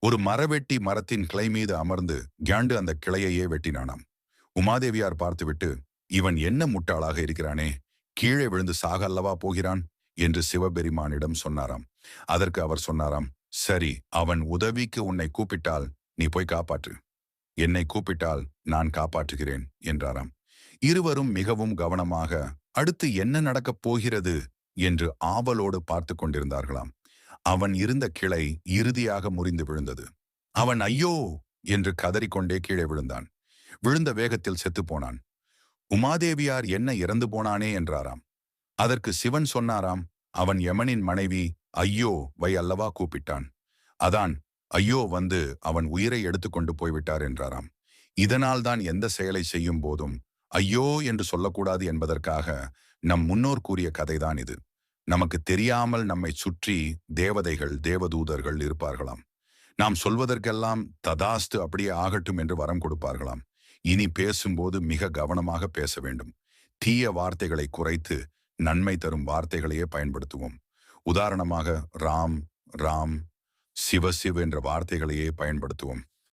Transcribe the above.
ஒரு மரவெட்டி மரத்தின் கிளை மீது அமர்ந்து கியாண்டு அந்த கிளையையே வெட்டினானாம். உமாதேவியார் பார்த்துவிட்டு, இவன் என்ன முட்டாளாக இருக்கிறானே, கீழே விழுந்து சாக அல்லவா போகிறான் என்று சிவபெருமானிடம் சொன்னாராம். அதற்கு அவர் சொன்னாராம், சரி, அவன் உதவிக்கு உன்னை கூப்பிட்டால் நீ போய் காப்பாற்று, என்னை கூப்பிட்டால் நான் காப்பாற்றுகிறேன் என்றாராம். இருவரும் மிகவும் கவனமாக அடுத்து என்ன நடக்கப் போகிறது என்று ஆவலோடு பார்த்து கொண்டிருந்தார்களாம். அவன் இருந்த கிளை இறுதியாக முறிந்து விழுந்தது. அவன் ஐயோ என்று கதறிக்கொண்டே கீழே விழுந்தான். விழுந்த வேகத்தில் செத்துப்போனான். உமாதேவியார் என்ன இறந்து போனானே என்றாராம். அதற்கு சிவன் சொன்னாராம், அவன் யமனின் மனைவி ஐயோ வை அல்லவா கூப்பிட்டான். அதான் ஐயோ வந்து அவன் உயிரை எடுத்துக்கொண்டு போய்விட்டார் என்றாராம். இதனால்தான் எந்த செயலை செய்யும் போதும் ஐயோ என்று சொல்லக்கூடாது என்பதற்காக நம் முன்னோர் கூறிய கதைதான் இது. நமக்கு தெரியாமல் நம்மை சுற்றி தேவதைகள் தேவதூதர்கள் இருப்பார்களாம். நாம் சொல்வதற்கெல்லாம் ததாஸ்து அப்படியே ஆகட்டும் என்று வரம் கொடுப்பார்களாம். இனி பேசும்போது மிக கவனமாக பேச வேண்டும். தீய வார்த்தைகளை குறைத்து நன்மை தரும் வார்த்தைகளையே பயன்படுத்துவோம். உதாரணமாக ராம் ராம், சிவ சிவ என்ற வார்த்தைகளையே பயன்படுத்துவோம்.